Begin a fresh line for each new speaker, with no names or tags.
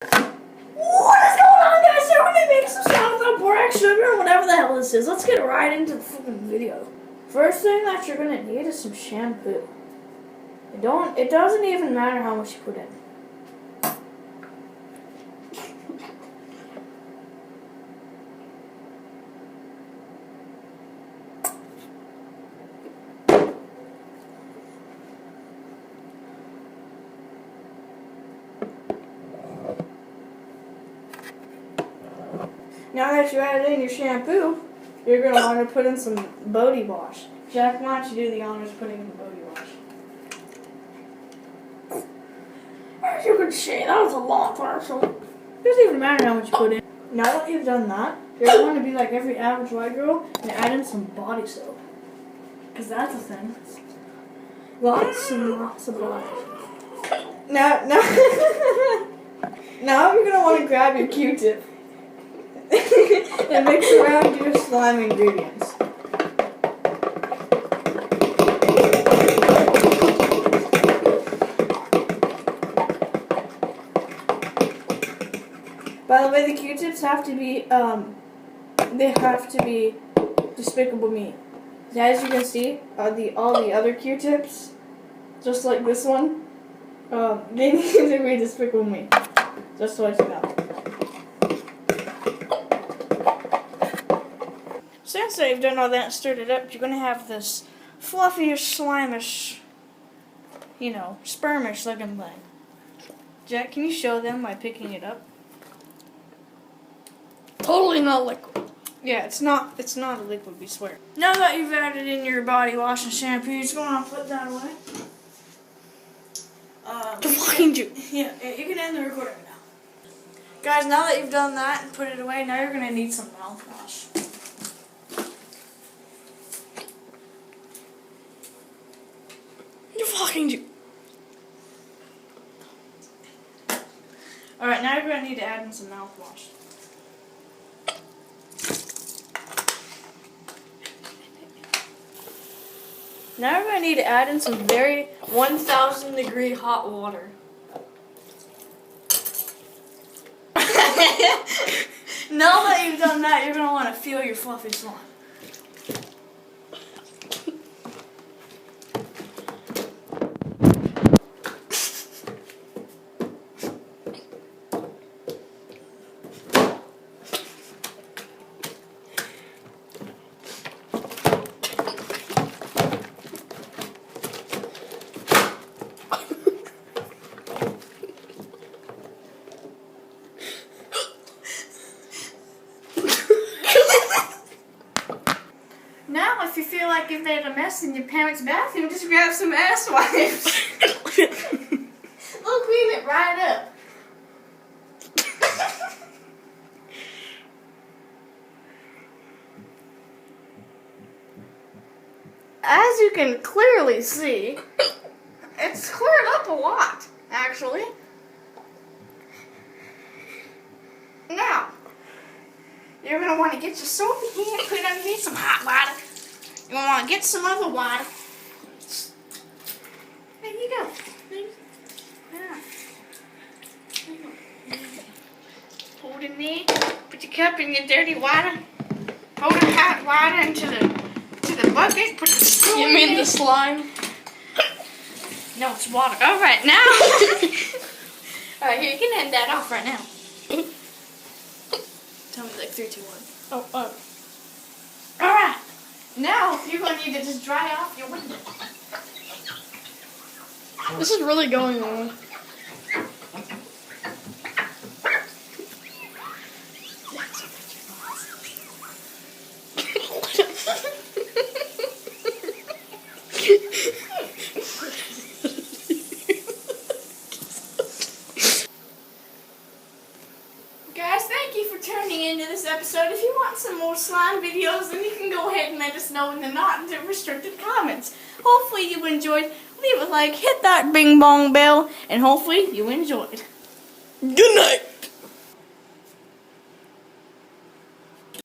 What is going on, guys? So we're gonna make some salad with borax sugar or whatever the hell this is. Let's get right into the fucking video. First thing that you're gonna need is some shampoo. It doesn't even matter how much you put in. Now that you added in your shampoo, you're going to want to put in some body wash. Jack, why don't you do the honors putting in the body wash? As you can see, that was a long commercial. It doesn't even matter how much you put in. Now that you've done that, you're going to be like every average white girl and add in some body soap. Because that's a thing. Lots and lots of body soap. Now you're going to want to grab your Q-tip. And mix around your slime ingredients. By the way, the Q-tips have to be, they have to be Despicable Me. As you can see, all the other Q-tips, just like this one, they need to be Despicable Me. Just to let you know. Since they've done all that and stirred it up, you're going to have this fluffy, slimish, spermish looking thing. Jack, can you show them by picking it up?
Totally not liquid.
Yeah, it's not a liquid, we swear. Now that you've added in your body wash and shampoo, you're just going to put that away. Yeah, you can end the recording now. Guys, now that you've done that and put it away, now you're going to need some mouthwash. Alright, now you're going to need to add in some mouthwash. Now you're going to need to add in some very 1,000 degree hot water. Now that you've done that, you're going to want to feel your fluffy slime. Now, if you feel like you've made a mess in your parents' bathroom, just grab some ass wipes. They'll clean it right up. As you can clearly see, it's cleared up a lot, actually. Now, you're going to want to get your soapy hand, put it underneath some hot water. You're going to want to get some other water. There you go. Yeah. Hold it there. Put your cup in your dirty water. Hold the hot water into the bucket. Put the screw in.
You mean the slime?
No, it's water. Alright, now. Alright, here, you can end that off right now. Tell me like 3, 2, 1.
Oh.
Alright. Now, you're going to need to just dry off your window.
This is really going on.
Guys, thank you for tuning into this episode. If you want some more slime videos, then you can go ahead and let us know in the not restricted comments. Hopefully you enjoyed. Leave a like, hit that bing bong bell, and hopefully you enjoyed.
Good night.